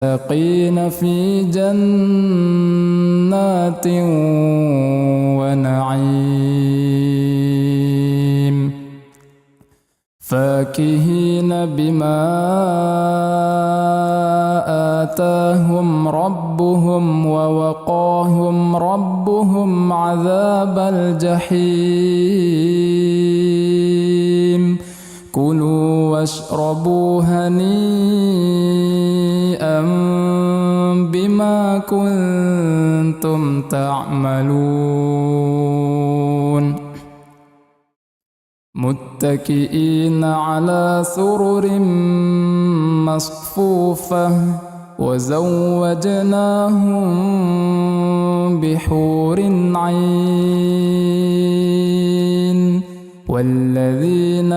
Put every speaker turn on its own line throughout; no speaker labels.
المتقين في جنات ونعيم فاكهين بما آتاهم ربهم ووقاهم ربهم عذاب الجحيم كلوا واشربوا هنيئا بما كنتم تعملون متكئين على سرر مصفوفة وزوجناهم بحور عين والذين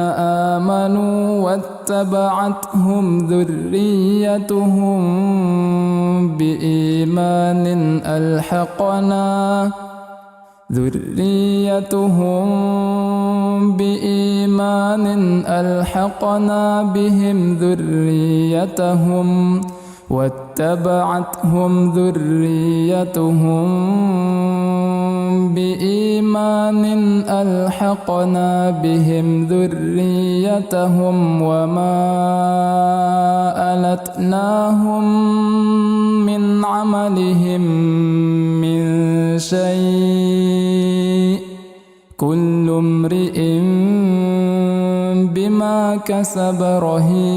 آمنوا واتبعتهم ذريتهم بإيمان ألحقنا بهم ذريتهم واتبعتهم ذريتهم بإيمان ألحقنا بهم ذريتهم وما ألتناهم من عملهم من شيء كل امرئ بما كسب رهين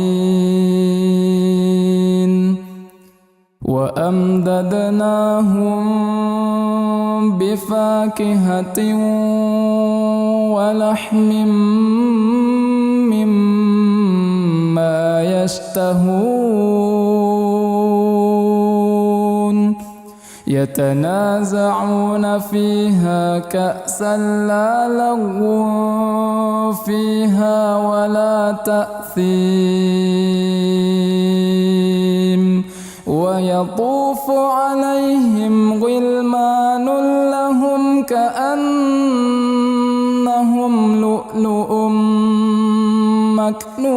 وأمددناهم بفاكهة ولحم مما يشتهون يتنازعون فيها كأسا لا لغو فيها ولا تأثيم ويطوف عليهم غلمان لهم كأنهم لؤلؤ مكنون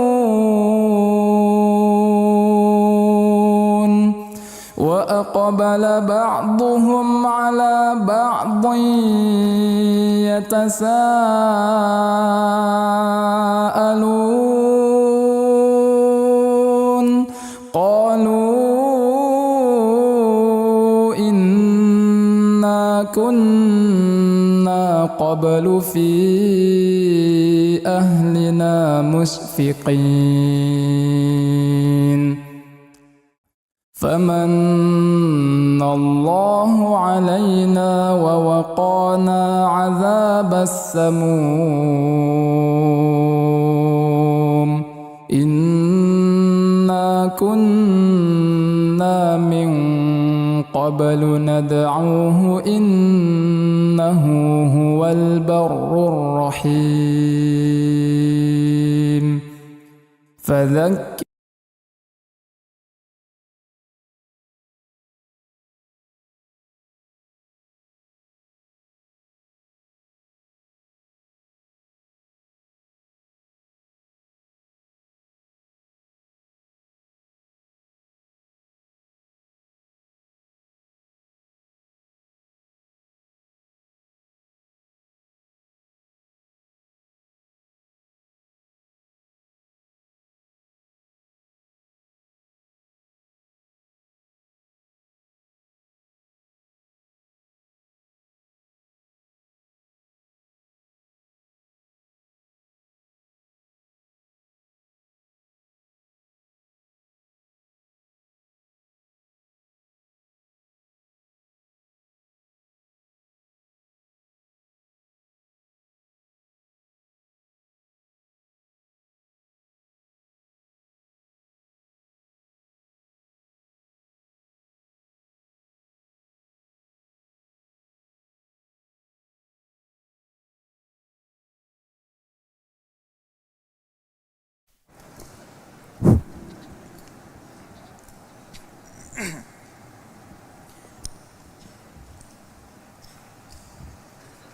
وأقبل بعضهم على بعض يتساءلون قالوا إنا كنا قبل في أهلنا مشفقين فمن الله علينا ووقانا عذاب السموم إنا كنا من قبل ندعوه إنه هو البر الرحيم فذكر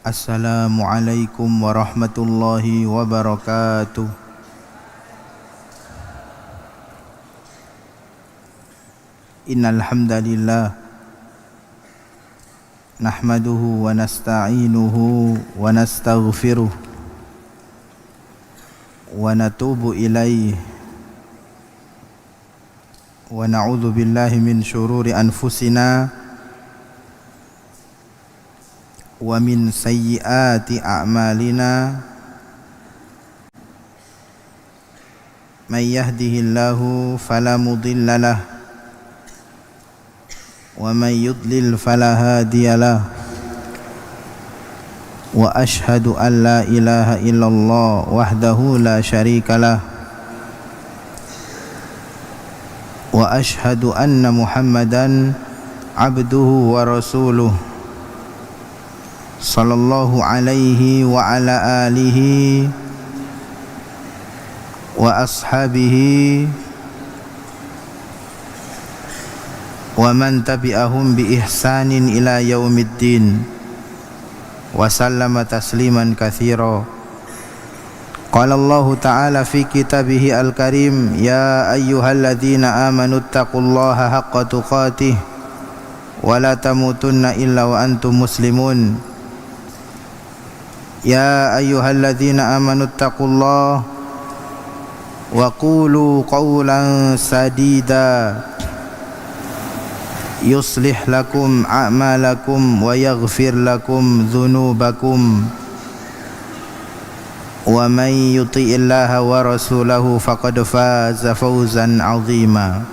Assalamualaikum warahmatullahi wabarakatuh. Innal hamdalillah nahmaduhu wa nasta'inuhu wa nastaghfiruh wa natubu ilaihi wa na'udzu billahi min syururi anfusina wa min sayyiati a'malina may yahdihillahu fala mudilla lahu wa may yudlil fala hadiya lahu wa ashhadu an la ilaha illallah wahdahu la syarika lah wa ashhadu anna Muhammadan abduhu wa rasuluh sallallahu alaihi wa ala alihi wa ashabihi wa man tabi'ahum bi ihsanin ila yaumiddin wa sallama tasliman katsira. Qala Allah ta'ala fi kitabihi al-karim, ya ayyuhalladzina amanu taqullaha haqqa tuqatih wa la tamutunna illa wa antum muslimun. Ya ayyuhalladzina amanu taqullaha wa qulu qawlan sadida yuslih lakum a'malakum wa yaghfir lakum dhunubakum wa man yuti'illaha wa rasulahu faqad faza fawzan 'azima.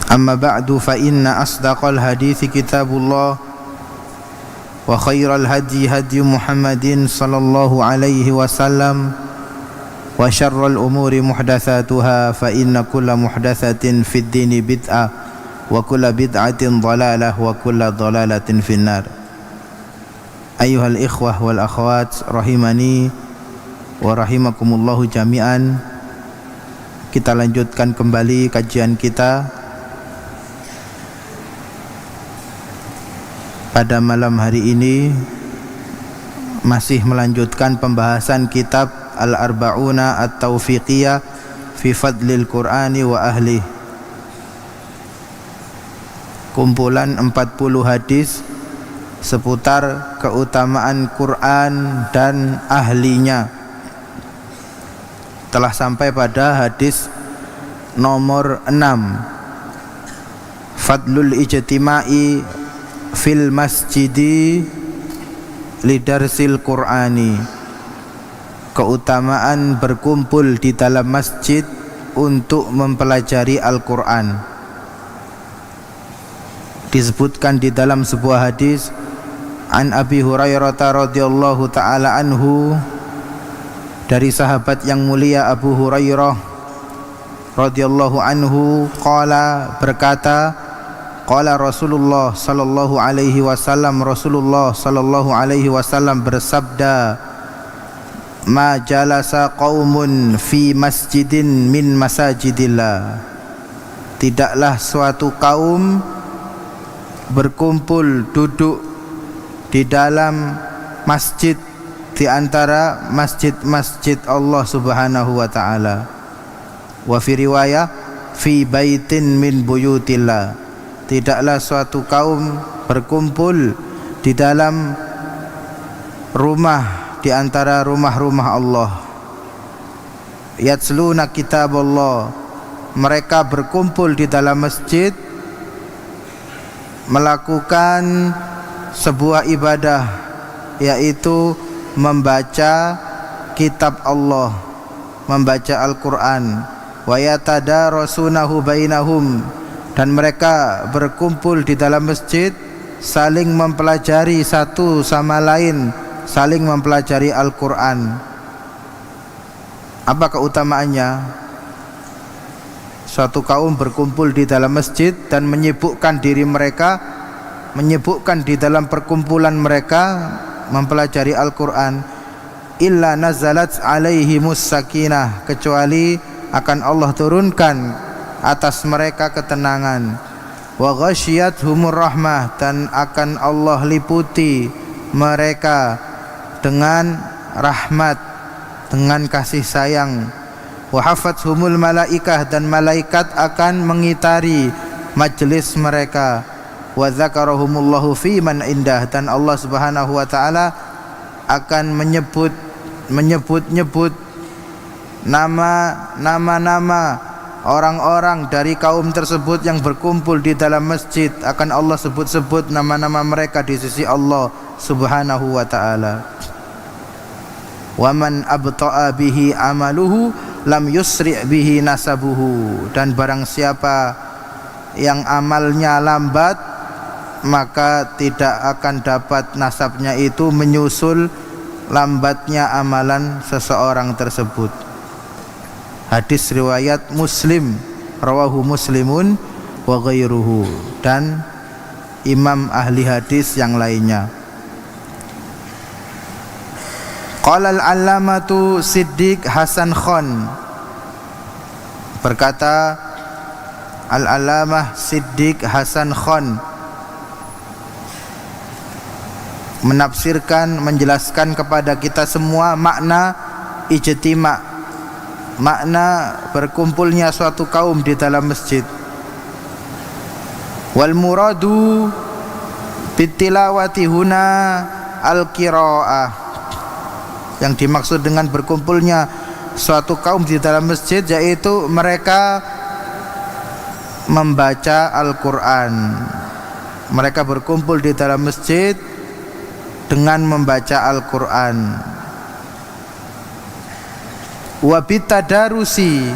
Amma ba'du, fa inna asdaqal hadithi kitabullah wa khairal hadi hadi Muhammadin sallallahu alaihi wasallam wa syarrul umuri muhdatsatuha fa inna kulla muhdatsatin fid dini bid'ah wa kulla bid'atin dhalalah wa kulla dhalalatin finnar. Ayyuhal ikhwah wal akhwat rahimani wa rahimakumullahu jami'an. Kita lanjutkan kembali kajian kita pada malam hari ini, masih melanjutkan pembahasan kitab Al-Arba'una At-Taufiqiyah fi Fadlil Qur'ani wa Ahli, kumpulan 40 hadis seputar keutamaan Quran dan ahlinya. Telah sampai pada hadis nomor 6, Fadlul ijtima'i fil masjidi lidarsil Qur'ani, keutamaan berkumpul di dalam masjid untuk mempelajari Al-Quran. Disebutkan di dalam sebuah hadis, an Abi Hurairah radhiyallahu ta'ala anhu, dari sahabat yang mulia Abu Hurairah radhiyallahu anhu, qala, berkata, qala Rasulullah sallallahu alaihi wasallam, Rasulullah sallallahu alaihi wasallam bersabda, ma jalasa qaumun fi masjidin min masajidillah, tidaklah suatu kaum berkumpul duduk di dalam masjid di antara masjid-masjid Allah Subhanahu wa taala. Wa fi riwayah fi baitin min buyutillah, tidaklah suatu kaum berkumpul di dalam rumah di antara rumah-rumah Allah. Yatsluna kitab Allah, mereka berkumpul di dalam masjid melakukan sebuah ibadah, yaitu membaca kitab Allah, membaca Al-Quran. Wa yatadarasunahu bainahum, dan mereka berkumpul di dalam masjid saling mempelajari satu sama lain, saling mempelajari Al-Quran. Apa keutamaannya? Suatu kaum berkumpul di dalam masjid dan menyibukkan diri mereka, menyibukkan di dalam perkumpulan mereka mempelajari Al-Quran. Illa nazalat alaihimus sakinah, kecuali akan Allah turunkan atas mereka ketenangan. Wa ghasyiyatuhumur rahmah, dan akan Allah liputi mereka dengan rahmat, dengan kasih sayang. wa hafathumul malaikah, dan malaikat akan mengitari majelis mereka, wa dzakarahumullahu fi man indah, dan Allah Subhanahu wa taala akan menyebut nama orang-orang dari kaum tersebut yang berkumpul di dalam masjid. Akan Allah sebut-sebut nama-nama mereka di sisi Allah Subhanahu wa ta'ala. Wa man abta'a bihi amaluhu lam yusri' bihi nasabuhu, dan barang siapa yang amalnya lambat, maka tidak akan dapat nasabnya itu menyusul lambatnya amalan seseorang tersebut. Hadis riwayat Muslim, rawahu Muslimun wa ghairuhu, dan imam ahli hadis yang lainnya. Qala al-allamatu Siddiq Hasan Khan, berkata Al-Allamah Siddiq Hasan Khan menafsirkan, menjelaskan kepada kita semua makna ijtima', makna berkumpulnya suatu kaum di dalam masjid. Wal muradu bitilawati huna al-qiraah, yang dimaksud dengan berkumpulnya suatu kaum di dalam masjid yaitu mereka membaca Al-Quran. Mereka berkumpul di dalam masjid dengan membaca Al-Quran. Wabitadarusi,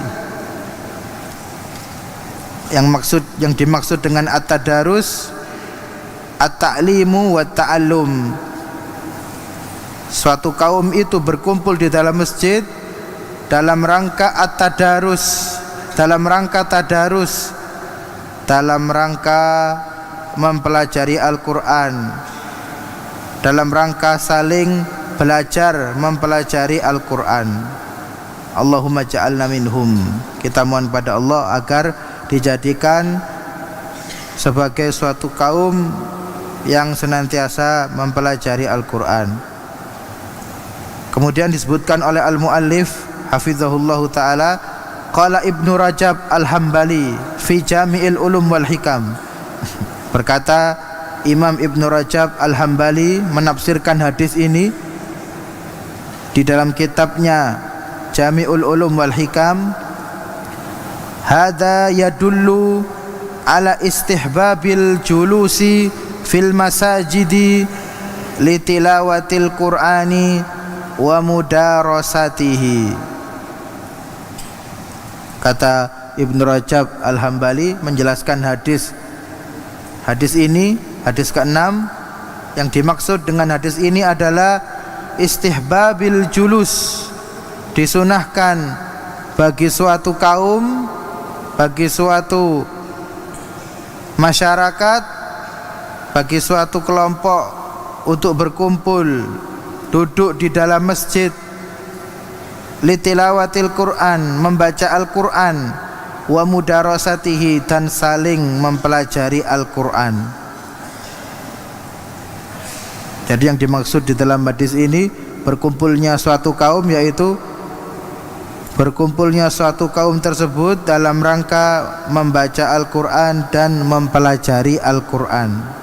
yang dimaksud dengan at-tadarus at-ta'limu wa ta'allum. Suatu kaum itu berkumpul di dalam masjid dalam rangka at-tadarus, dalam rangka tadarus, dalam rangka mempelajari Al-Quran, dalam rangka saling belajar mempelajari Al-Quran. Allahumma ja'alna minhum. Kita mohon pada Allah agar dijadikan sebagai suatu kaum yang senantiasa mempelajari Al-Quran. Kemudian disebutkan oleh al-muallif hafizahullahu ta'ala, qala Ibnu Rajab Al-Hambali fi Jami'il Ulum wal Hikam, berkata Imam Ibnu Rajab Al-Hambali menafsirkan hadis ini di dalam kitabnya Jami'ul Ulum wal Hikam, hadza yadullu ala istihbabil julusi fil masajidi litilawatil Qur'ani wa mudarasatihi. Kata Ibnu Rajab Al-Hambali menjelaskan hadis ini, hadis ke-6, yang dimaksud dengan hadis ini adalah istihbabil julus, disunahkan bagi suatu kaum, bagi suatu masyarakat, bagi suatu kelompok untuk berkumpul, duduk di dalam masjid, litilawatil Quran, membaca Al-Quran, wa mudarasatihi, dan saling mempelajari Al-Quran. Jadi yang dimaksud di dalam hadis ini berkumpulnya suatu kaum, yaitu berkumpulnya suatu kaum tersebut dalam rangka membaca Al-Quran dan mempelajari Al-Quran.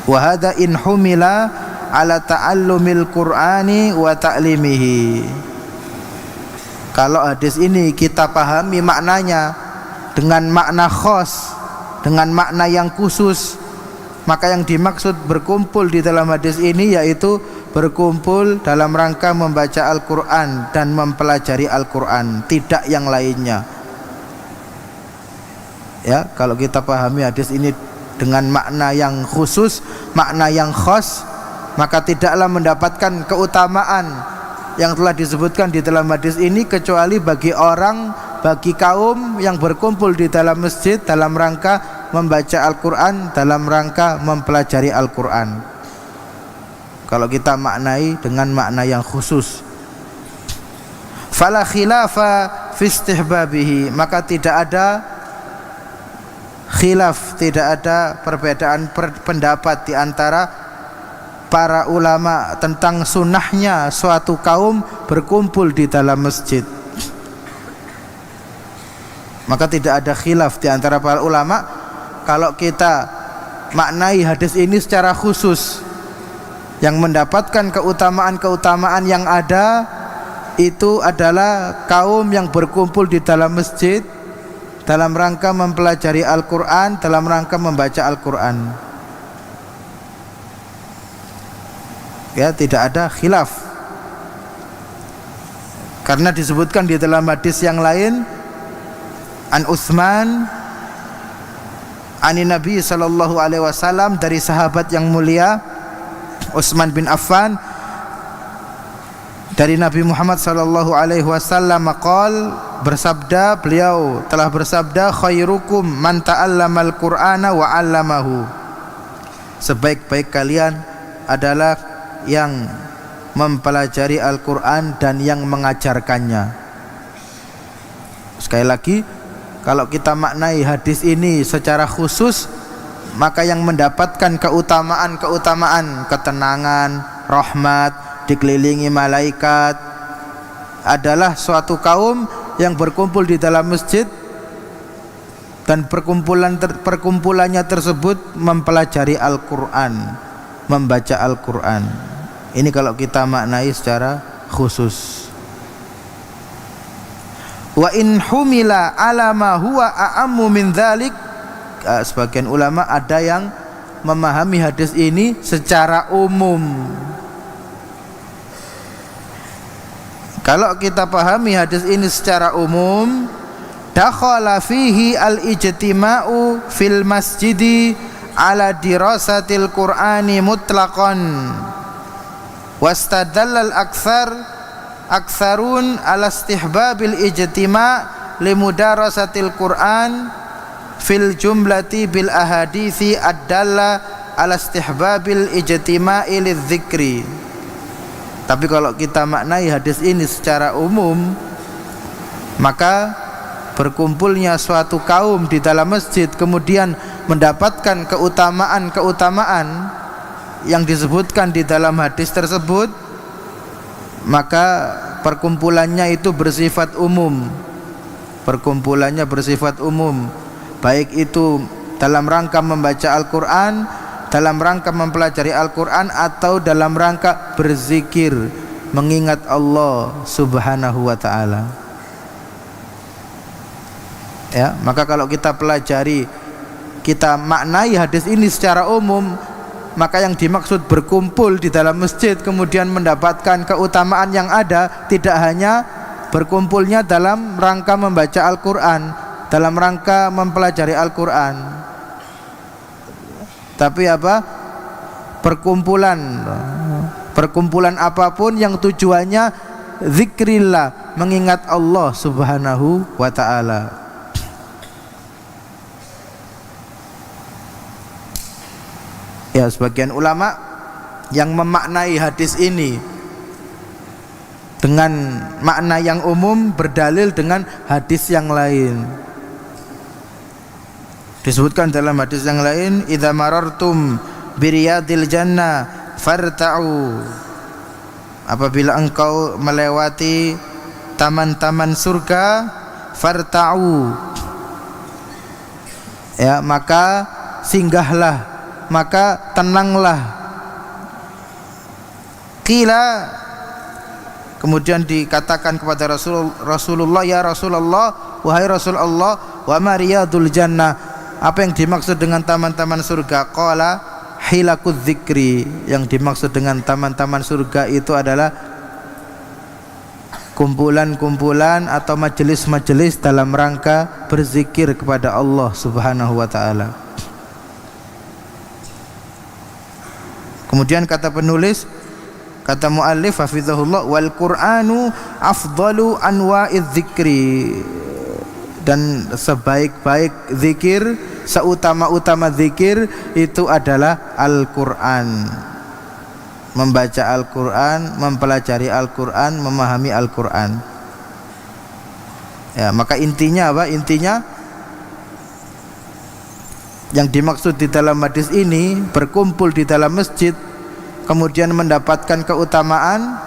Wa hadza in humila ala ta'allumil Qur'ani wa ta'limihi. Kalau hadis ini kita pahami maknanya dengan makna khas, dengan makna yang khusus, maka yang dimaksud berkumpul di dalam hadis ini yaitu berkumpul dalam rangka membaca Al-Quran dan mempelajari Al-Quran, tidak yang lainnya. Ya, kalau kita pahami hadis ini dengan makna yang khusus, makna yang khas, maka tidaklah mendapatkan keutamaan yang telah disebutkan di dalam hadis ini kecuali bagi kaum yang berkumpul di dalam masjid dalam rangka membaca Al-Quran, dalam rangka mempelajari Al-Quran. Kalau kita maknai dengan makna yang khusus, fala khilafa fi istihbabihi, maka tidak ada khilaf, tidak ada perbedaan pendapat di antara para ulama tentang sunnahnya suatu kaum berkumpul di dalam masjid. Maka tidak ada khilaf di antara para ulama kalau kita maknai hadis ini secara khusus, yang mendapatkan keutamaan-keutamaan yang ada itu adalah kaum yang berkumpul di dalam masjid dalam rangka mempelajari Al-Quran, dalam rangka membaca Al-Quran. Ya, tidak ada khilaf, karena disebutkan di dalam hadis yang lain, an Utsman ani Nabi sallallahu alaihi wasallam, dari sahabat yang mulia Utsman bin Affan, dari Nabi Muhammad sallallahu alaihi wasallam bersabda, beliau telah bersabda, khairukum man ta'allamal Qur'ana wa 'allamahu. Sebaik-baik kalian adalah yang mempelajari Al-Qur'an dan yang mengajarkannya. Sekali lagi, kalau kita maknai hadis ini secara khusus, maka yang mendapatkan keutamaan-keutamaan, ketenangan, rahmat, dikelilingi malaikat adalah suatu kaum yang berkumpul di dalam masjid dan perkumpulannya tersebut mempelajari Al-Qur'an, membaca Al-Qur'an. Ini kalau kita maknai secara khusus. Wa in humila ala ma huwa a'ammu min dzalik, sebagian ulama ada yang memahami hadis ini secara umum. Kalau kita pahami hadis ini secara umum, dakhala fihi al-ijtima'u fil masjidi ala dirasatil Qur'ani mutlaqan wastadallal aktsarun ala istihbabil ijtima' limudarasatil Qur'an fil jumlati bil ahadithi ad-dalla ala istihbabil ijtima'i lidzikri. Tapi kalau kita maknai hadis ini secara umum, maka berkumpulnya suatu kaum di dalam masjid kemudian mendapatkan keutamaan-keutamaan yang disebutkan di dalam hadis tersebut, maka perkumpulannya itu bersifat umum. Perkumpulannya bersifat umum, baik itu dalam rangka membaca Al-Quran, dalam rangka mempelajari Al-Quran, atau dalam rangka berzikir, mengingat Allah subhanahu wa ta'ala. Ya, maka kalau kita pelajari, kita maknai hadis ini secara umum, maka yang dimaksud berkumpul di dalam masjid kemudian mendapatkan keutamaan yang ada tidak hanya berkumpulnya dalam rangka membaca Al-Quran, dalam rangka mempelajari Al-Quran, tapi apa? Perkumpulan apapun yang tujuannya zikrillah, mengingat Allah subhanahu wa ta'ala. Ya, sebagian ulama yang memaknai hadis ini dengan makna yang umum berdalil dengan hadis yang lain. Disebutkan dalam hadis yang lain, idza marartum biriyadil jannah farta'u, apabila engkau melewati taman-taman surga, farta'u, ya, maka singgahlah, maka tenanglah. Qila, kemudian dikatakan kepada Rasulullah, ya Rasulullah, wahai Rasulullah, wa ma riyadul jannah, apa yang dimaksud dengan taman-taman surga? Qala hilakudz dzikri, yang dimaksud dengan taman-taman surga itu adalah kumpulan-kumpulan atau majelis-majelis dalam rangka berzikir kepada Allah subhanahu wa ta'ala. Kemudian kata penulis, kata muallif hafizahullah, wal Qur'anu afdalu anwa'iz dzikri, dan sebaik-baik zikir, seutama-utama zikir itu adalah Al-Qur'an. Membaca Al-Qur'an, mempelajari Al-Qur'an, memahami Al-Qur'an. Ya, maka intinya apa? Intinya yang dimaksud di dalam hadis ini berkumpul di dalam masjid kemudian mendapatkan keutamaan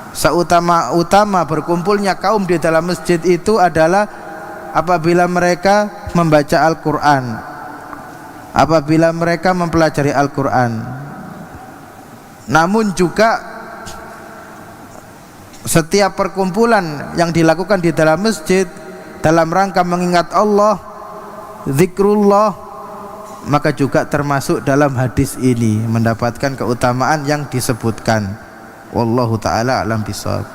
seutama-utama berkumpulnya kaum di dalam masjid itu adalah apabila mereka membaca Al-Quran, apabila mereka mempelajari Al-Quran. Namun juga setiap perkumpulan yang dilakukan di dalam masjid dalam rangka mengingat Allah, zikrullah, maka juga termasuk dalam hadis ini mendapatkan keutamaan yang disebutkan. Wallahu ta'ala a'lam bishawab.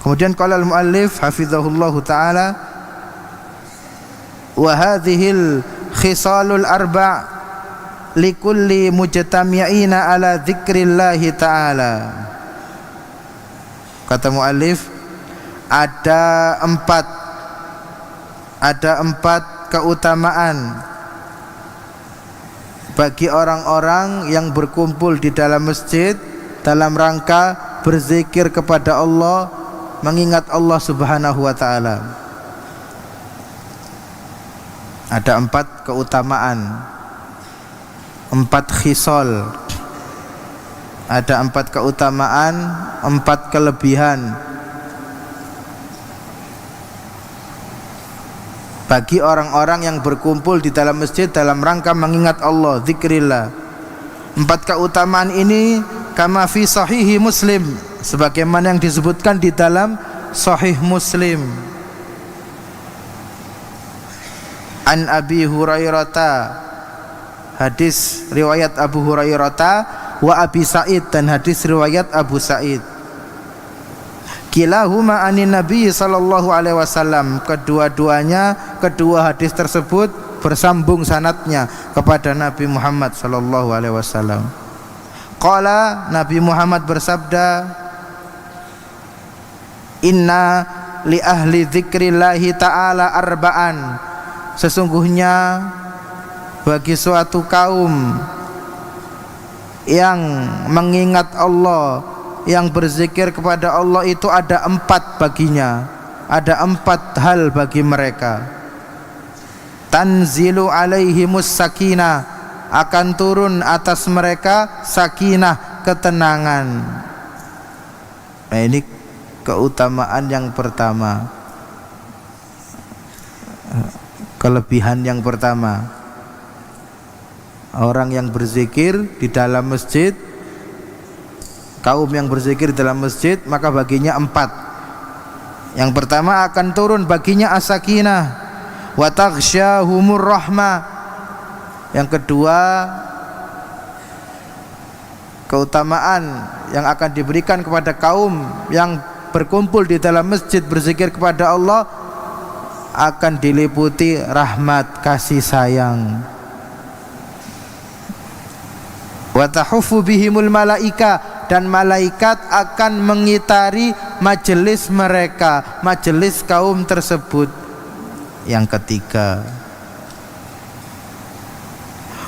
Kemudian qala al-muallif hafizahullahu ta'ala, wa hadhil khisalul arba' likulli mujtami'ina ala dzikrillahi ta'ala. Kata muallif, ada empat keutamaan bagi orang-orang yang berkumpul di dalam masjid dalam rangka berzikir kepada Allah, mengingat Allah Subhanahu wa ta'ala. Ada 4 keutamaan, 4 khisal, ada 4 keutamaan, 4 kelebihan bagi orang-orang yang berkumpul di dalam masjid dalam rangka mengingat Allah, zikrillah. 4 keutamaan ini kama fi sahihi Muslim, sebagaimana yang disebutkan di dalam Sahih Muslim. An Abi Hurairah, hadis riwayat Abu Hurairah, wa Abi Sa'id, dan hadis riwayat Abu Sa'id. Kilahuma anin Nabi sallallahu alaihi wasallam, kedua-duanya, kedua hadis tersebut bersambung sanadnya kepada Nabi Muhammad sallallahu alaihi wasallam. Qala, Nabi Muhammad bersabda, inna li ahli dzikrillahi ta'ala arba'an, sesungguhnya bagi suatu kaum yang mengingat Allah, yang berzikir kepada Allah itu ada 4 baginya, ada 4 hal bagi mereka. Tanzilu alaihimus sakinah, akan turun atas mereka sakinah, ketenangan. Nah, ini keutamaan yang pertama, kelebihan yang pertama. Orang yang berzikir di dalam masjid, kaum yang berzikir dalam masjid, maka baginya 4. Yang pertama akan turun baginya as-sakinah wa taghsyahumur rahmah. Yang kedua, keutamaan yang akan diberikan kepada kaum yang berkumpul di dalam masjid berzikir kepada Allah, akan diliputi rahmat, kasih sayang. Wa tahufu bihimul malaika, dan malaikat akan mengitari majelis mereka, majelis kaum tersebut. Yang ketiga,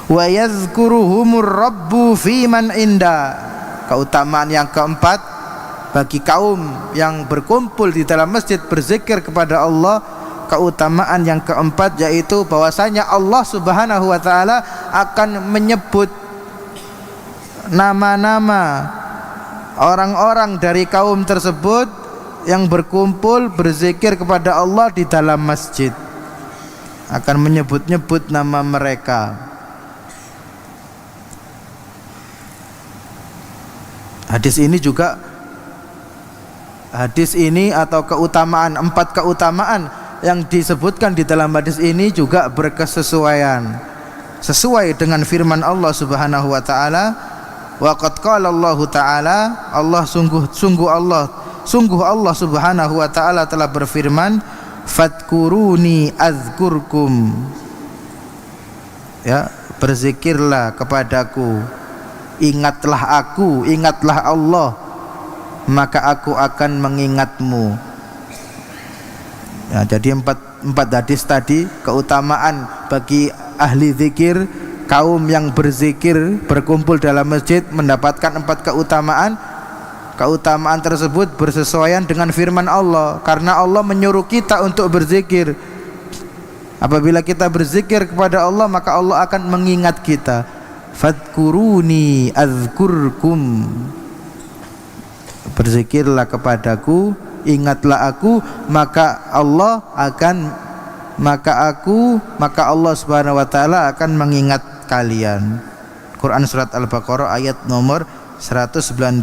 wa yadhkuruhumur rabbu fi man inda, keutamaan yang keempat bagi kaum yang berkumpul di dalam masjid berzikir kepada Allah, keutamaan yang keempat yaitu bahwasanya Allah Subhanahu wa ta'ala akan menyebut nama-nama orang-orang dari kaum tersebut yang berkumpul berzikir kepada Allah di dalam masjid, akan menyebut-nyebut nama mereka. Hadis ini juga, hadis ini atau keutamaan, 4 keutamaan yang disebutkan di dalam hadis ini juga berkesesuaian, sesuai dengan firman Allah Subhanahu wa ta'ala. Wa qad qala Allah ta'ala, sungguh Allah Subhanahu wa ta'ala telah berfirman, fadkuruni azkurkum, ya, berzikirlah kepadaku, ingatlah aku, ingatlah Allah, maka aku akan mengingatmu. Ya, jadi 4 hadis tadi, keutamaan bagi ahli zikir, kaum yang berzikir berkumpul dalam masjid mendapatkan 4 keutamaan. Keutamaan tersebut bersesuaian dengan firman Allah, karena Allah menyuruh kita untuk berzikir. Apabila kita berzikir kepada Allah, maka Allah akan mengingat kita. fadhkuruni adzkurkum. Berzikirlah kepadaku, ingatlah aku, maka Allah Subhanahu wa taala akan mengingat kalian. Quran surat Al-Baqarah ayat nomor 192.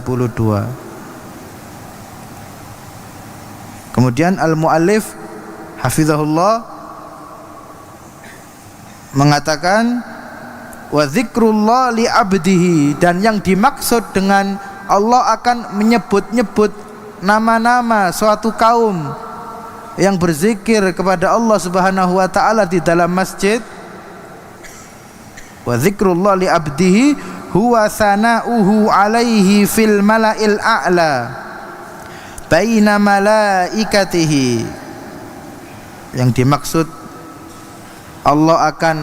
Kemudian al-muallif hafizahullah mengatakan wa dzikrullah li abdihi, dan yang dimaksud dengan Allah akan menyebut-nyebut nama-nama suatu kaum yang berzikir kepada Allah Subhanahu wa taala di dalam masjid. Wa dzikrullah li abdihi huwa sana'uhu alaihi fil mala'il a'la baina malaikatihi. Yang dimaksud Allah akan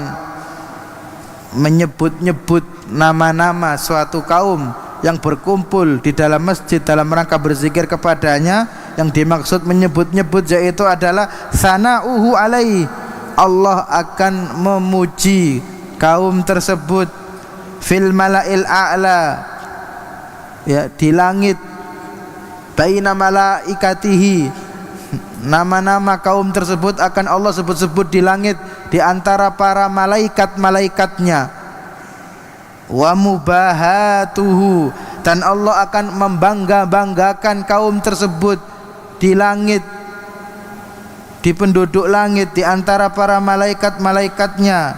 menyebut-nyebut nama-nama suatu kaum yang berkumpul di dalam masjid dalam rangka berzikir kepadanya. Yang dimaksud menyebut-nyebut yaitu adalah sana'uhu alaihi, Allah akan memuji kaum tersebut fil mala'il a'la, ya, di langit, baina malaikatihi, nama-nama kaum tersebut akan Allah sebut-sebut di langit di antara para malaikat-malaikatnya. Wa mubahatuhu, dan Allah akan membangga-banggakan kaum tersebut di langit, di penduduk langit, di antara para malaikat-malaikatnya.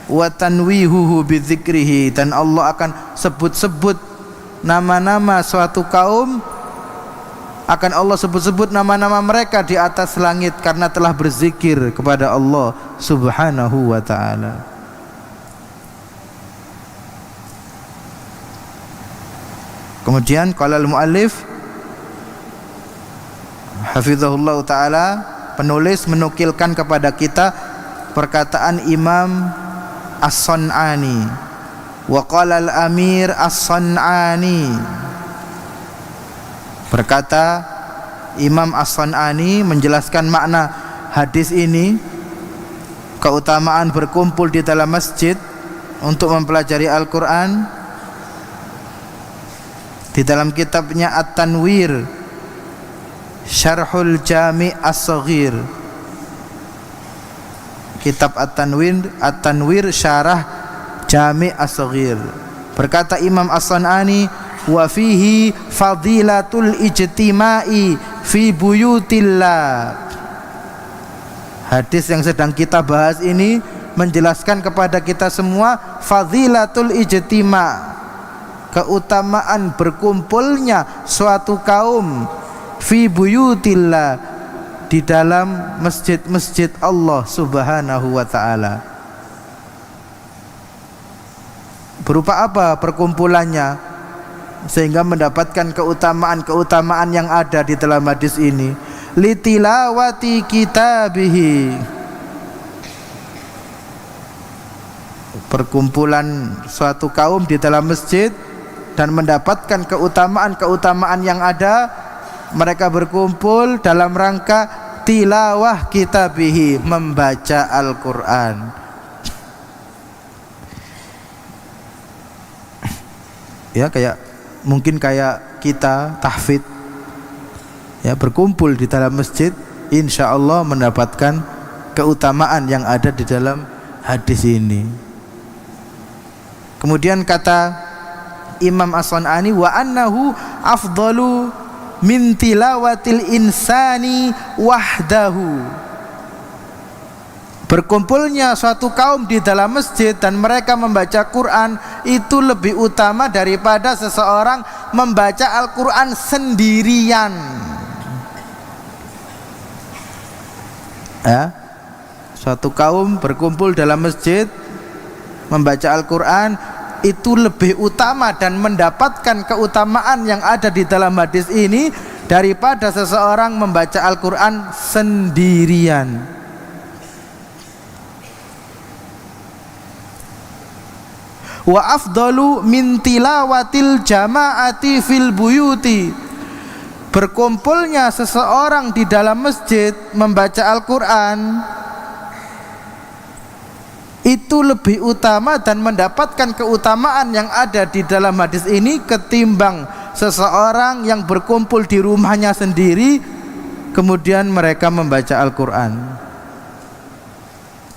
Wa tanwihuhu bidzikrihi, dan Allah akan sebut-sebut nama-nama suatu kaum, akan Allah sebut-sebut nama-nama mereka di atas langit karena telah berzikir kepada Allah Subhanahu wa ta'ala. Kemudian qala al-muallif hafizahullah ta'ala, penulis menukilkan kepada kita perkataan Imam As-San'ani. Wa qala al-Amir As-San'ani, berkata Imam As-San'ani menjelaskan makna hadis ini, keutamaan berkumpul di dalam masjid untuk mempelajari Al-Quran. Di dalam kitabnya At-Tanwir Syarhul Jami' As-Saghir, kitab At-Tanwir Syarah Jami' As-Saghir, berkata Imam As-San'ani, wa fihi fadilatul ijtima'i fi buyutillah. Hadis yang sedang kita bahas ini menjelaskan kepada kita semua fadilatul ijtima', keutamaan berkumpulnya suatu kaum fi buyutillah, di dalam masjid-masjid Allah Subhanahu wa ta'ala. Berupa apa perkumpulannya sehingga mendapatkan keutamaan-keutamaan yang ada di dalam hadis ini? Litilawati kitabihi, perkumpulan suatu kaum di dalam masjid dan mendapatkan keutamaan-keutamaan yang ada, mereka berkumpul dalam rangka tilawah kitabihi, membaca Al-Quran. Ya, mungkin kayak kita tahfidz, ya, berkumpul di dalam masjid, insya Allah mendapatkan keutamaan yang ada di dalam hadis ini. Kemudian kata Imam As-San'ani, wa annahu afdalu min tilawatil insani wahdahu. Berkumpulnya suatu kaum di dalam masjid dan mereka membaca Quran itu lebih utama daripada seseorang membaca Al-Quran sendirian. Ya, suatu kaum berkumpul dalam masjid membaca Al-Quran itu lebih utama dan mendapatkan keutamaan yang ada di dalam hadis ini daripada seseorang membaca Al-Quran sendirian. Wa afdalu min tilawatil jama'ati fil buyuti, berkumpulnya seseorang di dalam masjid membaca Al-Quran itu lebih utama dan mendapatkan keutamaan yang ada di dalam hadis ini ketimbang seseorang yang berkumpul di rumahnya sendiri kemudian mereka membaca Al-Quran.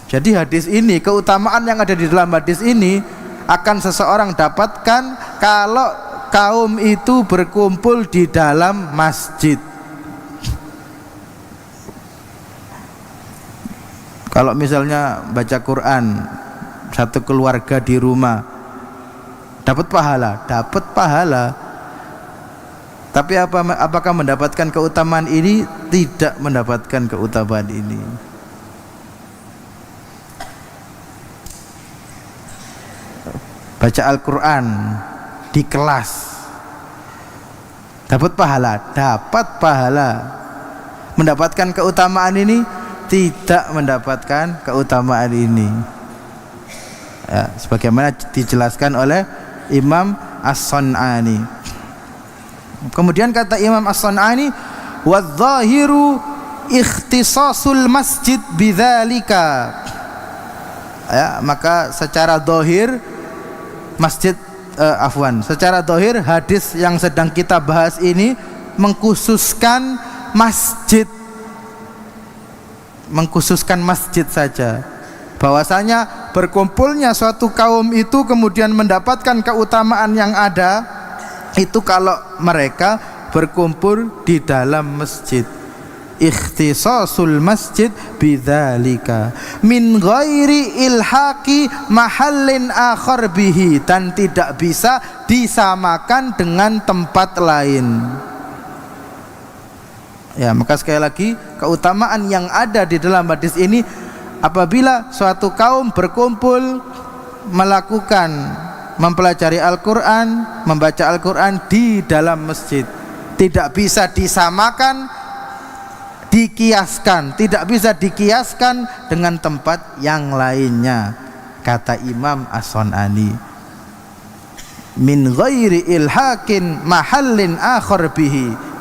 Jadi hadis ini, keutamaan yang ada di dalam hadis ini akan seseorang dapatkan kalau kaum itu berkumpul di dalam masjid. Kalau misalnya baca Quran satu keluarga di rumah dapat pahala, dapat pahala. Tapi apakah mendapatkan keutamaan ini? Tidak mendapatkan keutamaan ini. Baca Al-Quran di kelas dapat pahala, dapat pahala. Mendapatkan keutamaan ini? Tidak mendapatkan keutamaan ini ya, sebagaimana dijelaskan oleh Imam As-Sun'ani. Kemudian kata Imam As-Sun'ani, wadzahiru ikhtisasul masjid bidzalika ya, maka secara zahir masjid secara zahir hadis yang sedang kita bahas ini mengkhususkan masjid saja, bahwasanya berkumpulnya suatu kaum itu kemudian mendapatkan keutamaan yang ada itu kalau mereka berkumpul di dalam masjid. Ikhtisasul masjid bidzalika min ghairi ilhaqi mahallin akhar bihi, dan tidak bisa disamakan dengan tempat lain. Ya, maka sekali lagi keutamaan yang ada di dalam hadis ini apabila suatu kaum berkumpul mempelajari Al-Quran, membaca Al-Quran di dalam masjid, tidak bisa disamakan, tidak bisa dikiaskan dengan tempat yang lainnya, kata Imam As-Sun'ani. Min ghairi ilhaqin mahallin akhar bihi.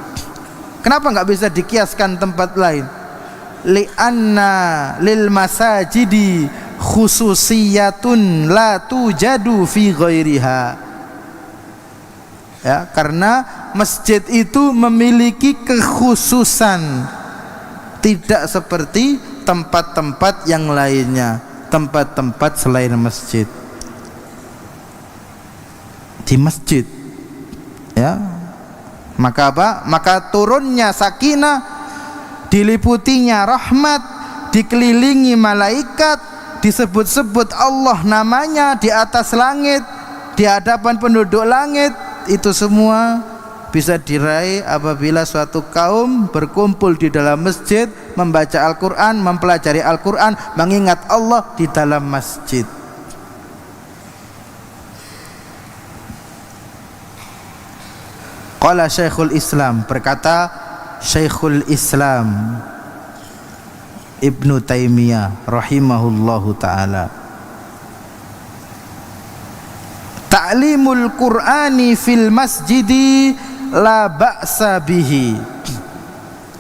Kenapa nggak bisa dikiaskan tempat lain? Li'anna lil masajidi khususiyatun la tujadu fi ghairiha. Ya, karena masjid itu memiliki kekhususan, tidak seperti tempat-tempat yang lainnya, tempat-tempat selain masjid. Di masjid, ya. Maka apa? Maka turunnya sakinah, diliputinya rahmat, dikelilingi malaikat, disebut-sebut Allah namanya di atas langit, di hadapan penduduk langit. Itu semua bisa diraih apabila suatu kaum berkumpul di dalam masjid, membaca Al-Quran, mempelajari Al-Quran, mengingat Allah di dalam masjid. Qala Syekhul Islam, berkata Syekhul Islam Ibnu Taimiyah rahimahullahu ta'ala, ta'limul Qur'ani fil masjidi la ba'sa bihi.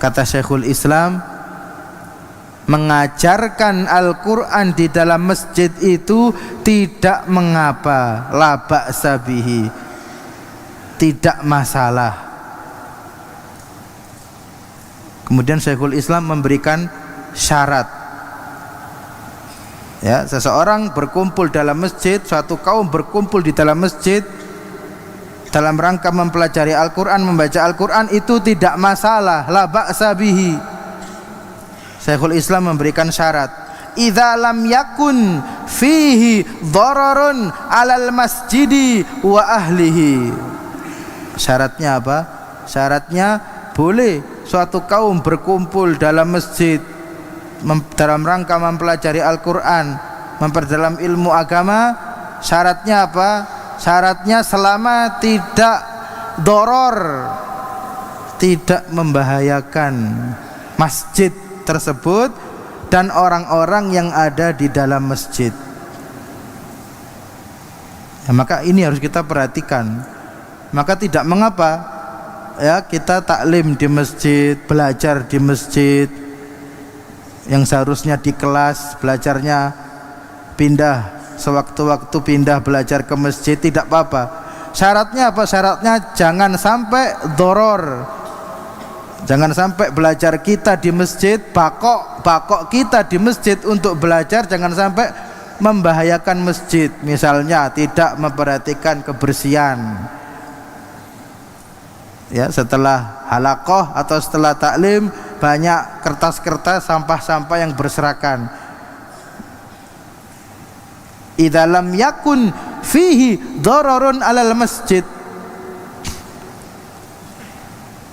Kata Syekhul Islam, mengajarkan Al-Quran di dalam masjid itu tidak mengapa, la ba'sa bihi, tidak masalah. Kemudian Syekhul Islam memberikan syarat. Ya, seseorang berkumpul dalam masjid, suatu kaum berkumpul di dalam masjid dalam rangka mempelajari Al-Quran, membaca Al-Quran, itu tidak masalah, la ba'sa bihi. Syekhul Islam memberikan syarat, idza lam yakun fihi dhararun alal masjidi wa ahlihi. Syaratnya apa? Syaratnya boleh suatu kaum berkumpul dalam masjid dalam rangka mempelajari Al-Quran, memperdalam ilmu agama. Syaratnya apa? Syaratnya selama tidak doror, tidak membahayakan masjid tersebut dan orang-orang yang ada di dalam masjid. Ya, maka ini harus kita perhatikan. Maka tidak mengapa ya kita taklim di masjid, belajar di masjid, yang seharusnya di kelas belajarnya pindah sewaktu-waktu pindah belajar ke masjid tidak apa-apa. Syaratnya apa? Syaratnya jangan sampai doror, jangan sampai belajar kita di masjid, bakok kita di masjid untuk belajar jangan sampai membahayakan masjid. Misalnya tidak memperhatikan kebersihan, ya, setelah halaqah atau setelah taklim banyak kertas-kertas, sampah-sampah yang berserakan. Idza lam yakun fihi dararun alal masjid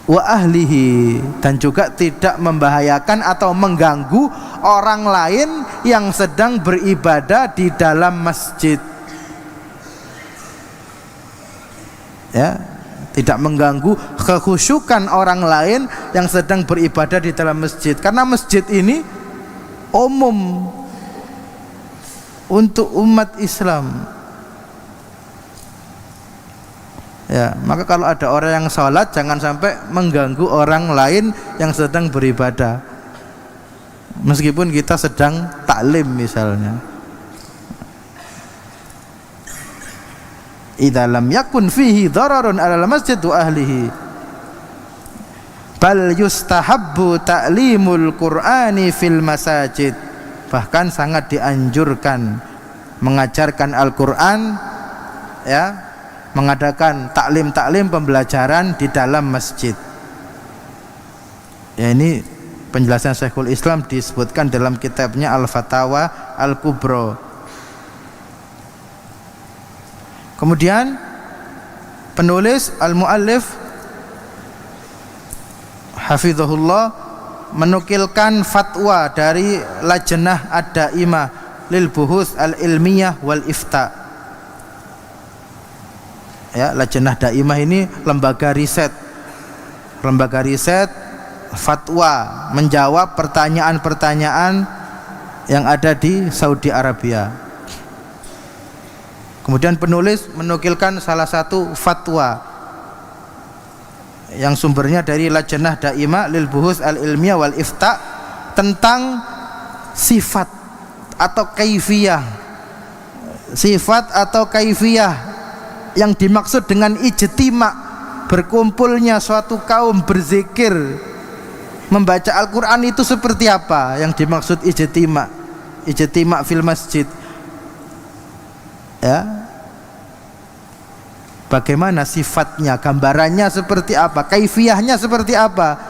wa ahlihi, dan juga tidak membahayakan atau mengganggu orang lain yang sedang beribadah di dalam masjid, ya, tidak mengganggu kekhusyukan orang lain yang sedang beribadah di dalam masjid, karena masjid ini umum untuk umat Islam, ya. Maka kalau ada orang yang sholat jangan sampai mengganggu orang lain yang sedang beribadah, meskipun kita sedang taklim misalnya. Idza lam yakun fihi dararun 'alal masjid wa ahlihi bal yustahabbu ta'limul qur'ani fil masajid, bahkan sangat dianjurkan mengajarkan Al-Qur'an, ya, mengadakan taklim-taklim pembelajaran di dalam masjid. Ya, ini penjelasan Syekhul Islam disebutkan dalam kitabnya Al-Fatawa Al-Kubra. Kemudian penulis al-muallif hafizahullah menukilkan fatwa dari Lajnah Ad-Daimah lil Buhus Al-Ilmiyah wal Ifta. Ya, Lajnah Daimah ini lembaga riset fatwa, menjawab pertanyaan-pertanyaan yang ada di Saudi Arabia. Kemudian penulis menukilkan salah satu fatwa yang sumbernya dari Lajnah Daimah lil Buhus Al-Ilmiyah wal Ifta tentang sifat atau kaifiyah, yang dimaksud dengan ijtima', berkumpulnya suatu kaum berzikir membaca Al-Quran itu seperti apa yang dimaksud ijtima' fil masjid, ya. Bagaimana sifatnya, gambarannya seperti apa, kaifiyahnya seperti apa,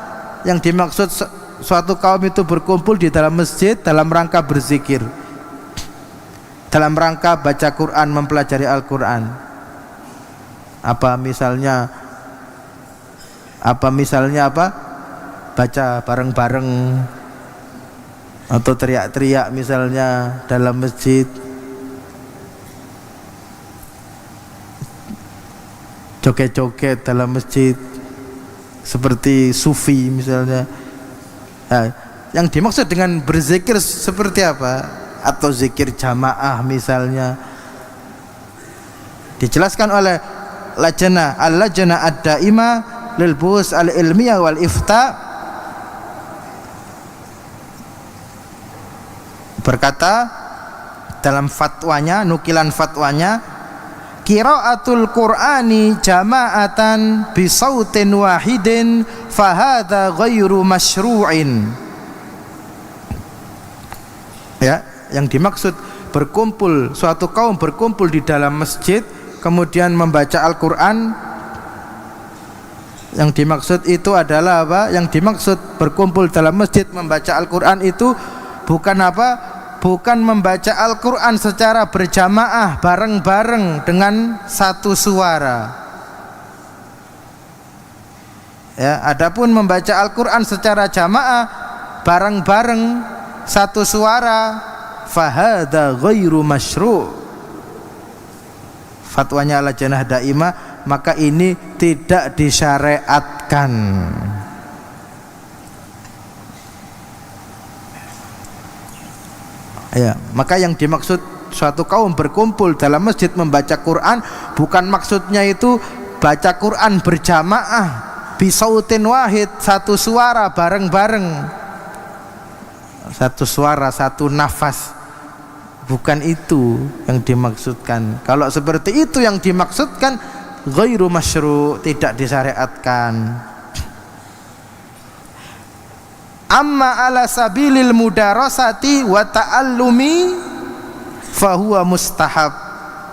yang dimaksud suatu kaum itu berkumpul di dalam masjid dalam rangka berzikir, dalam rangka baca Quran, mempelajari Al-Quran. Apa misalnya baca bareng-bareng atau teriak-teriak misalnya dalam masjid, joget-joget dalam masjid seperti sufi misalnya. Nah, yang dimaksud dengan berzikir seperti apa, atau zikir jamaah misalnya, dijelaskan oleh Al-Lajnah Ad-Daimah lil Buhus Al-Ilmiyah wal Ifta, berkata dalam fatwanya, nukilan fatwanya, qiraatul Qur'ani jama'atan bi sautin wahidin fahadha ghairu masyru'in. Ya, yang dimaksud berkumpul, suatu kaum berkumpul di dalam masjid kemudian membaca Al-Qur'an, yang dimaksud itu adalah apa? Yang dimaksud berkumpul dalam masjid membaca Al-Qur'an itu bukan apa? Bukan membaca Al-Quran secara berjamaah bareng-bareng dengan satu suara, ya. Adapun membaca Al-Quran secara jamaah bareng-bareng satu suara, fahada ghairu masyru', fatwanya Lajnah Daimah, maka ini tidak disyariatkan. Ya, maka yang dimaksud suatu kaum berkumpul dalam masjid membaca Quran bukan maksudnya itu baca Quran berjamaah bisautin wahid, satu suara bareng-bareng, satu suara, satu nafas, bukan itu yang dimaksudkan. Kalau seperti itu yang dimaksudkan, ghairu masyru', tidak disyariatkan. Amma ala sabilil mudarasati wa ta'allumi fahuwa mustahab.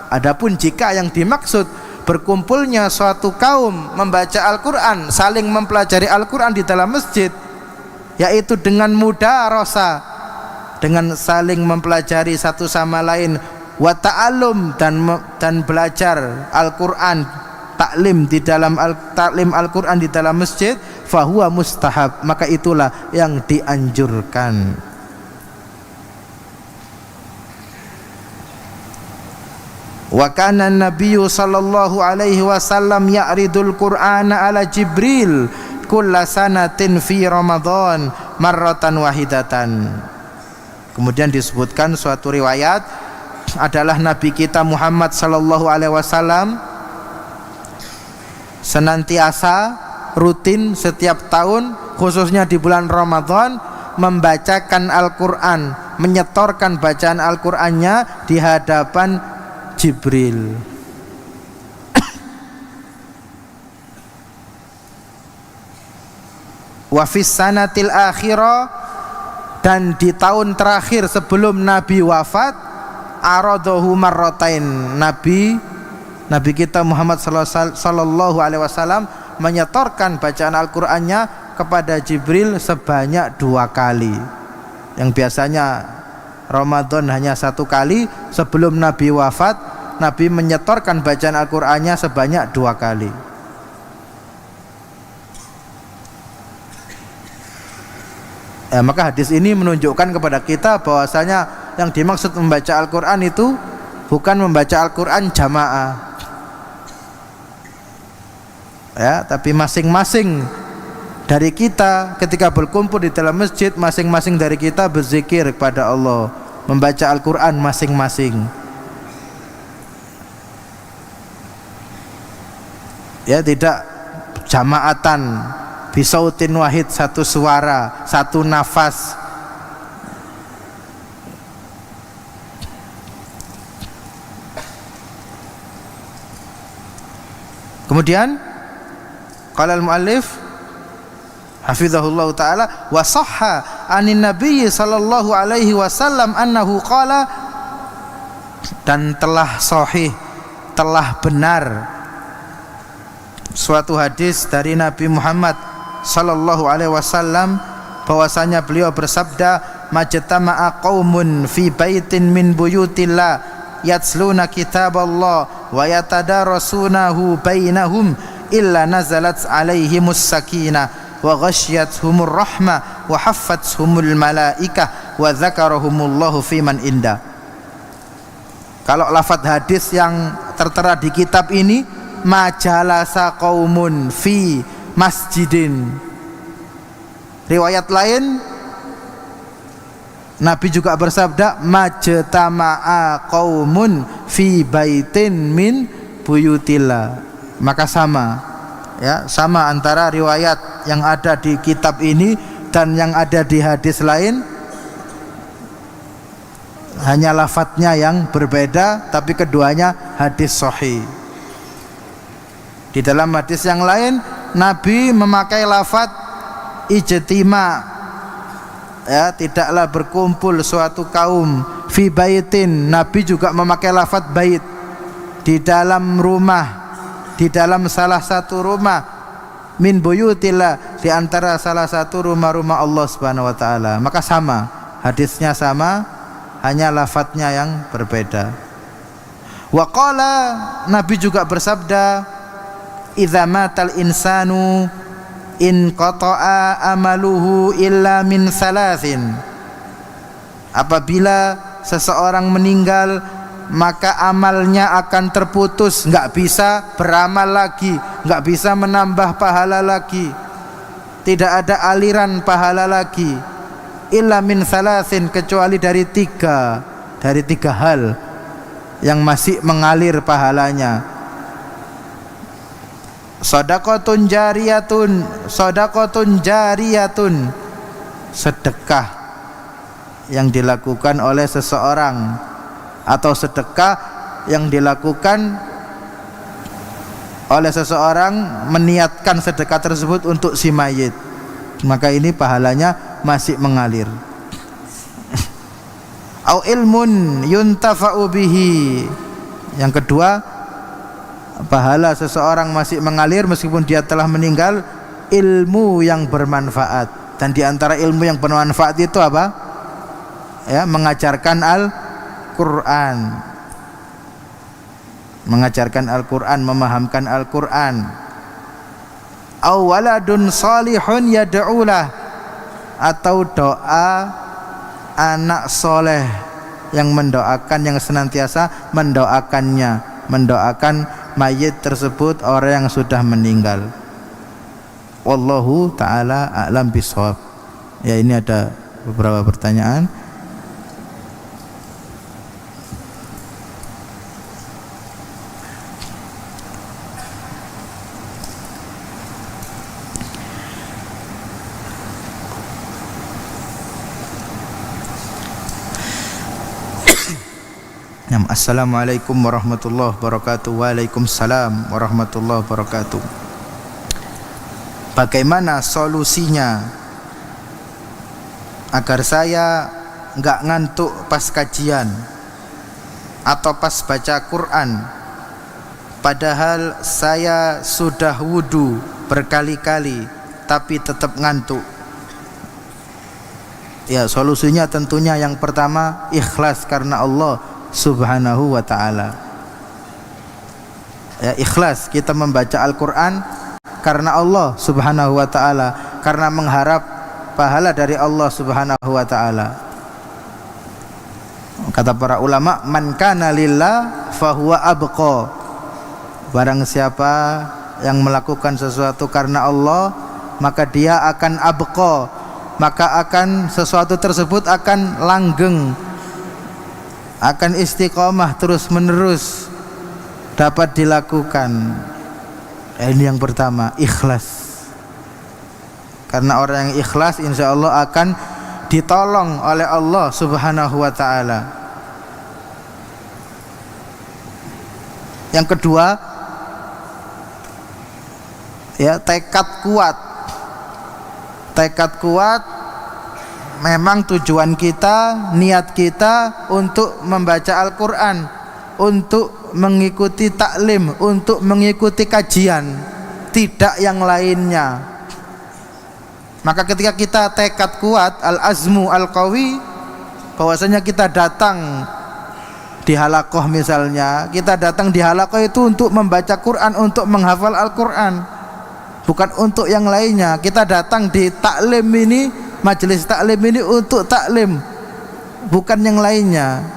Adapun jika yang dimaksud berkumpulnya suatu kaum membaca Al-Quran, saling mempelajari Al-Quran di dalam masjid, yaitu dengan mudarasa, dengan saling mempelajari satu sama lain, wa ta'allum, dan belajar Al-Quran, taklim di dalam taklim Al-Quran di dalam masjid, fahuwa mustahab, maka itulah yang dianjurkan. Wa kana an-nabiyyu sallallahu alaihi wasallam ya'ridul Qur'ana ala Jibril kulla sanatin fi Ramadan marratan wahidatan. Kemudian disebutkan suatu riwayat adalah Nabi kita Muhammad sallallahu alaihi wasallam senantiasa rutin setiap tahun, khususnya di bulan Ramadan, membacakan Al-Quran, menyetorkan bacaan Al-Qurannya di hadapan Jibril. Wa fis sanatil akhirah, dan di tahun terakhir sebelum Nabi wafat, aradahu marratain, Nabi kita Muhammad sallallahu alaihi wasallam menyetorkan bacaan Al-Qur'annya kepada Jibril sebanyak 2 kali. Yang biasanya Ramadan hanya 1 kali, sebelum Nabi wafat Nabi menyetorkan bacaan Al-Qur'annya sebanyak 2 kali. Maka hadis ini menunjukkan kepada kita bahwasanya yang dimaksud membaca Al-Qur'an itu bukan membaca Al-Qur'an jamaah, tapi masing-masing dari kita ketika berkumpul di dalam masjid, masing-masing dari kita berzikir kepada Allah, membaca Al-Quran masing-masing. Tidak jamaatan, bisautin wahid, satu suara, satu nafas. Kemudian qala al-muallif hafizahullah ta'ala, wa sahha anin nabiyyi sallallahu alaihi wasallam annahu qala, dan telah sahih, telah benar suatu hadis dari Nabi Muhammad sallallahu alaihi wasallam bahwasanya beliau bersabda, majtama'a qaumun fi baitin min buyutillah yatsluna kitaballah wa yatadarasunahu bainahum illa nazalat alaihimus sakinah wa ghasyiyatuhumur rahmah wa haffathumul malaikah wa dzakarahumullahu fiman inda. Kalau lafaz hadis yang tertera di kitab ini, majalasa qaumun fi masjidin. Riwayat lain Nabi juga bersabda, majtama'a qaumun fi baitin min buyutillah. Maka sama, sama antara riwayat yang ada di kitab ini dan yang ada di hadis lain, hanya lafadznya yang berbeda, tapi keduanya hadis sahih. Di dalam hadis yang lain Nabi memakai lafadz ijtima', tidaklah berkumpul suatu kaum fi baitin. Nabi juga memakai lafadz bait, di dalam rumah, di dalam salah satu rumah, min buyutillah, di antara salah satu rumah-rumah Allah Subhanahu wa taala. Maka sama, hadisnya sama, hanya lafadznya yang berbeda. Wa qala, Nabi juga bersabda, idza matal insanu in qata'a amaluhu illa min thalathin. Apabila seseorang meninggal, maka amalnya akan terputus, nggak bisa beramal lagi, nggak bisa menambah pahala lagi, tidak ada aliran pahala lagi. Illa min thalathin, kecuali dari tiga hal yang masih mengalir pahalanya. Shadaqatun jariyatun, sedekah yang dilakukan oleh seseorang atau sedekah yang dilakukan oleh seseorang meniatkan sedekah tersebut untuk si mayit, maka ini pahalanya masih mengalir. Au ilmun yuntafa'u bihi, yang kedua, pahala seseorang masih mengalir meskipun dia telah meninggal, ilmu yang bermanfaat. Dan di antara ilmu yang bermanfaat itu apa? Ya, mengajarkan Al-Qur'an. Mengajarkan Al-Qur'an, memahamkan Al-Qur'an. Aw waladun salihun yad'ulah, atau doa anak soleh yang mendoakan, yang senantiasa mendoakannya, mendoakan mayit tersebut, orang yang sudah meninggal. Wallahu ta'ala a'lam bishawab. Ya, ini ada beberapa pertanyaan. Assalamualaikum warahmatullahi wabarakatuh. Waalaikumsalam warahmatullahi wabarakatuh. Bagaimana solusinya agar saya enggak ngantuk pas kajian atau pas baca Quran, padahal saya sudah wudu berkali-kali tapi tetap ngantuk? Ya, solusinya tentunya yang pertama ikhlas karena Allah Subhanahu wa ta'ala. Ya, ikhlas kita membaca Al-Quran karena Allah Subhanahu wa ta'ala, karena mengharap pahala dari Allah Subhanahu wa ta'ala. Kata para ulama, man kana lillah fahuwa abqa. Barang siapa yang melakukan sesuatu karena Allah, maka dia akan abqa, maka akan sesuatu tersebut akan langgeng, akan istiqomah terus menerus dapat dilakukan. Ini yang pertama, ikhlas. Karena orang yang ikhlas insya Allah akan ditolong oleh Allah Subhanahu wa ta'ala. Yang kedua, ya, tekad kuat. Tekad kuat, memang tujuan kita, niat kita untuk membaca Al-Quran, untuk mengikuti taklim, untuk mengikuti kajian, tidak yang lainnya. Maka ketika kita tekad kuat, al-azmu al-qawi, bahwasanya kita datang di halaqah misalnya, kita datang di halaqah itu untuk membaca Quran, untuk menghafal Al-Quran, bukan untuk yang lainnya. Kita datang di taklim ini, majelis taklim ini untuk taklim, bukan yang lainnya.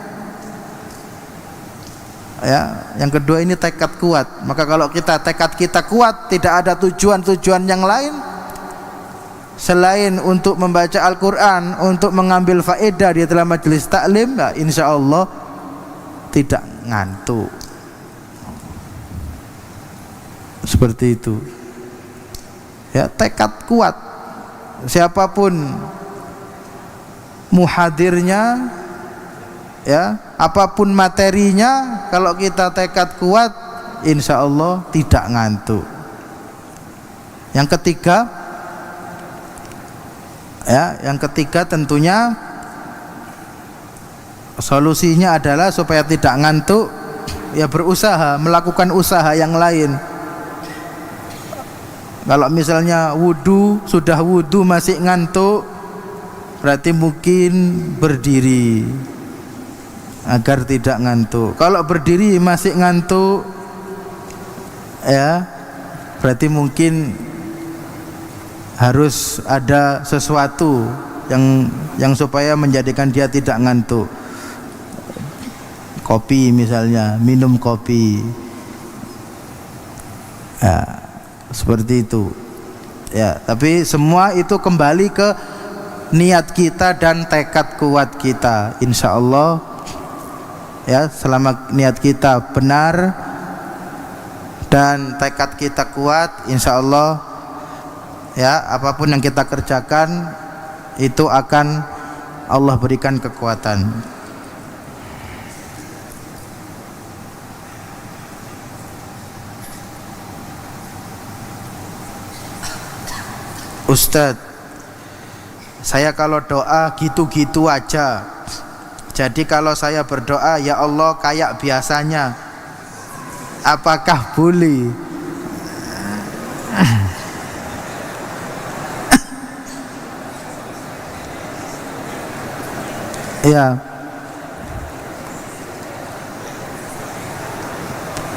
Ya, yang kedua ini tekad kuat. Maka kalau kita tekad kita kuat, tidak ada tujuan-tujuan yang lain selain untuk membaca Al-Quran, untuk mengambil faedah di dalam majelis taklim, ya, insya Allah tidak ngantuk. Seperti itu. Ya, tekad kuat. Siapapun muhadirnya, ya, apapun materinya, kalau kita tekad kuat, insya Allah tidak ngantuk. Yang ketiga, ya, yang ketiga tentunya solusinya adalah supaya tidak ngantuk, ya berusaha, melakukan usaha yang lain. Kalau misalnya wudu, sudah wudu masih ngantuk, berarti mungkin berdiri agar tidak ngantuk. Kalau berdiri masih ngantuk, ya berarti mungkin harus ada sesuatu yang supaya menjadikan dia tidak ngantuk. Kopi misalnya, minum kopi, ya, seperti itu. Ya, tapi semua itu kembali ke niat kita dan tekad kuat kita. Insya Allah, ya, selama niat kita benar dan tekad kita kuat, insya Allah, ya, apapun yang kita kerjakan itu akan Allah berikan kekuatan. Ustadz, saya kalau doa gitu-gitu aja. Jadi kalau saya berdoa, ya Allah kayak biasanya, apakah boleh? Ya,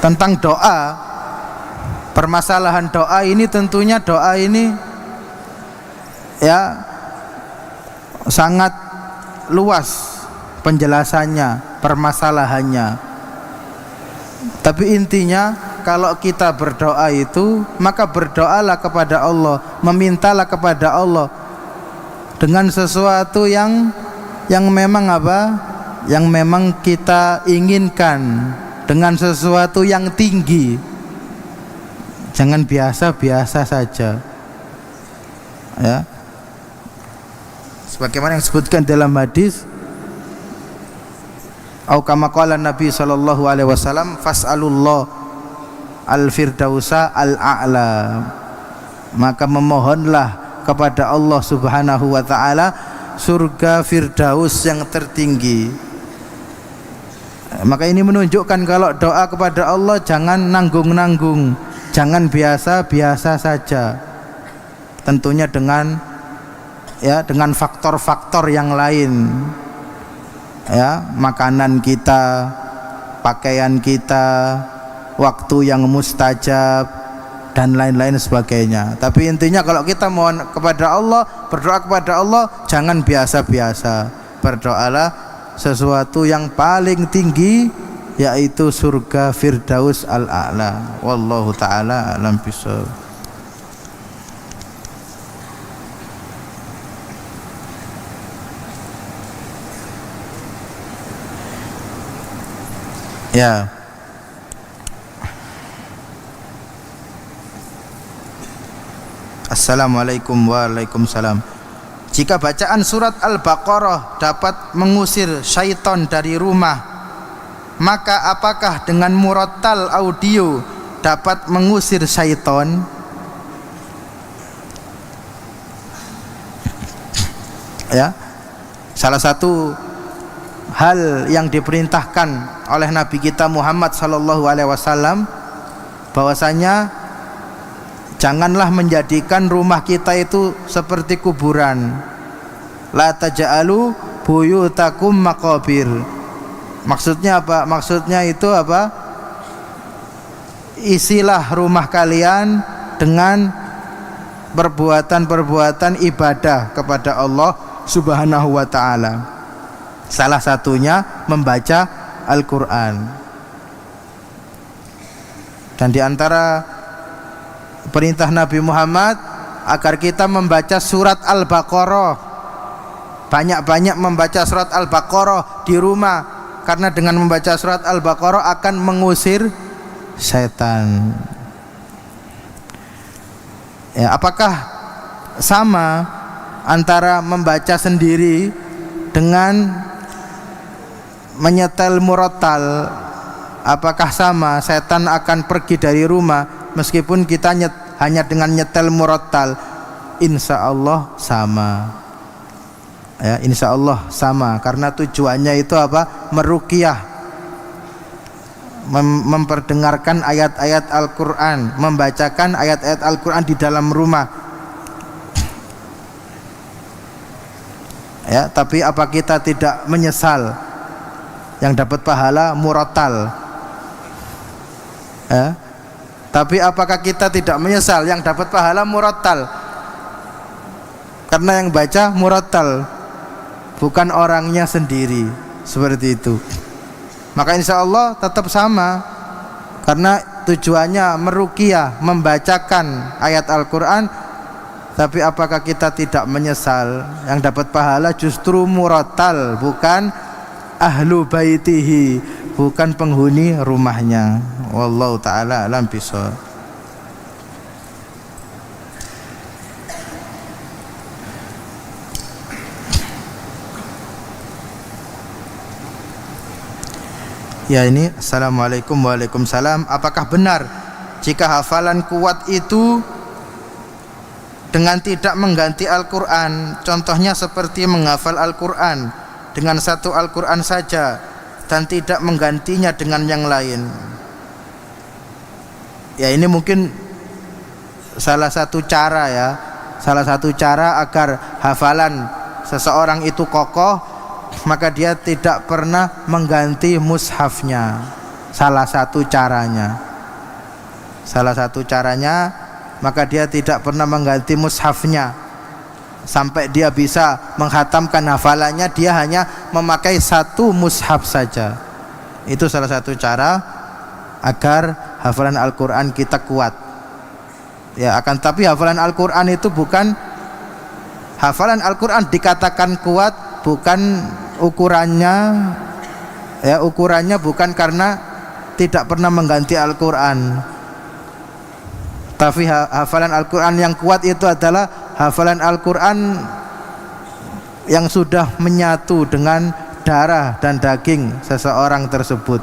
tentang doa, permasalahan doa ini tentunya doa ini ya sangat luas penjelasannya, permasalahannya. Tapi intinya kalau kita berdoa itu, maka berdoalah kepada Allah, memintalah kepada Allah dengan sesuatu yang memang apa? Yang memang kita inginkan, dengan sesuatu yang tinggi. Jangan biasa-biasa saja. Ya. Sebagaimana yang disebutkan dalam hadis, au kama qala Nabi sallallahu alaihi wasallam, fas'alullah al-firdausa al-a'la. Maka memohonlah kepada Allah Subhanahu wa taala surga Firdaus yang tertinggi. Maka ini menunjukkan kalau doa kepada Allah jangan nanggung-nanggung, jangan biasa-biasa saja. Tentunya dengan faktor-faktor yang lain. Ya, makanan kita, pakaian kita, waktu yang mustajab dan lain-lain sebagainya. Tapi intinya kalau kita mohon kepada Allah, berdoa kepada Allah, jangan biasa-biasa. Berdoalah sesuatu yang paling tinggi, yaitu surga Firdaus al-a'la. Wallahu taala alam bisawab. Ya. Assalamualaikum waalaikumsalam. Jika bacaan surat Al-Baqarah dapat mengusir syaitan dari rumah, maka apakah dengan murattal audio dapat mengusir syaitan? Ya. Salah satu hal yang diperintahkan oleh Nabi kita Muhammad sallallahu alaihi wasallam, bahwasanya janganlah menjadikan rumah kita itu seperti kuburan. La taj'alu buyutakum maqabir. Maksudnya apa? Maksudnya itu apa? Isilah rumah kalian dengan perbuatan-perbuatan ibadah kepada Allah Subhanahu wa taala. Salah satunya membaca Al-Quran. Dan di antara perintah Nabi Muhammad agar kita membaca surat Al-Baqarah, banyak-banyak membaca surat Al-Baqarah di rumah, karena dengan membaca surat Al-Baqarah akan mengusir setan. Ya, apakah sama antara membaca sendiri dengan menyetel murattal? Apakah sama? Setan akan pergi dari rumah meskipun kita hanya dengan nyetel murattal? Insya Allah sama. Ya, insya Allah sama, karena tujuannya itu apa? Meruqyah, memperdengarkan ayat-ayat Al-Quran, membacakan ayat-ayat Al-Quran di dalam rumah. Ya, tapi apa kita tidak menyesal yang dapat pahala murattal? Ya, tapi apakah kita tidak menyesal yang dapat pahala murattal? Karena yang baca murattal, bukan orangnya sendiri, seperti itu. Maka insya Allah tetap sama, karena tujuannya meruqyah, membacakan ayat Al-Quran. Tapi apakah kita tidak menyesal yang dapat pahala justru murattal, bukan ahlu baitihi, bukan penghuni rumahnya. Wallahu ta'ala alam bisawab. Ya, ini assalamualaikum waalaikumsalam. Apakah benar jika hafalan kuat itu dengan tidak mengganti Al-Quran. Contohnya seperti menghafal Al-Quran dengan satu Al-Quran saja dan tidak menggantinya dengan yang lain. Ya, ini mungkin salah satu cara ya, salah satu cara agar hafalan seseorang itu kokoh, maka dia tidak pernah mengganti mushafnya. Salah satu caranya, maka dia tidak pernah mengganti mushafnya sampai dia bisa menghatamkan hafalannya. Dia hanya memakai satu mushaf saja. Itu salah satu cara agar hafalan Al-Quran kita kuat. Ya, akan tapi hafalan Al-Quran itu bukan, hafalan Al-Quran dikatakan kuat bukan ukurannya, ya, ukurannya bukan karena tidak pernah mengganti Al-Quran, tapi hafalan Al-Quran yang kuat itu adalah hafalan Al-Quran yang sudah menyatu dengan darah dan daging seseorang tersebut.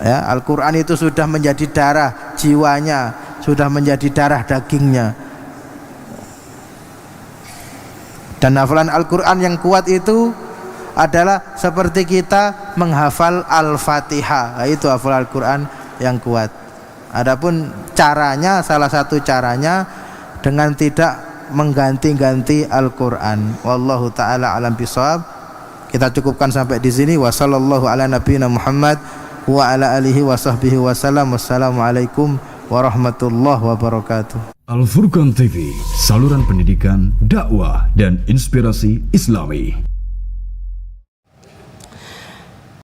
Ya, Al-Quran itu sudah menjadi darah jiwanya, sudah menjadi darah dagingnya. Dan hafalan Al-Quran yang kuat itu adalah seperti kita menghafal Al-Fatihah. Nah, itu hafalan Al-Quran yang kuat. Adapun caranya, salah satu caranya dengan tidak mengganti-ganti Al-Quran. Wallahu taala alam bisawab. Kita cukupkan sampai di sini. Wa sallallahu ala nabiyina Muhammad wa ala alihi wa sahbihi wasallam. Wassalamualaikum warahmatullahi wabarakatuh.
Al Furqan TV, saluran pendidikan, dakwah dan inspirasi Islami.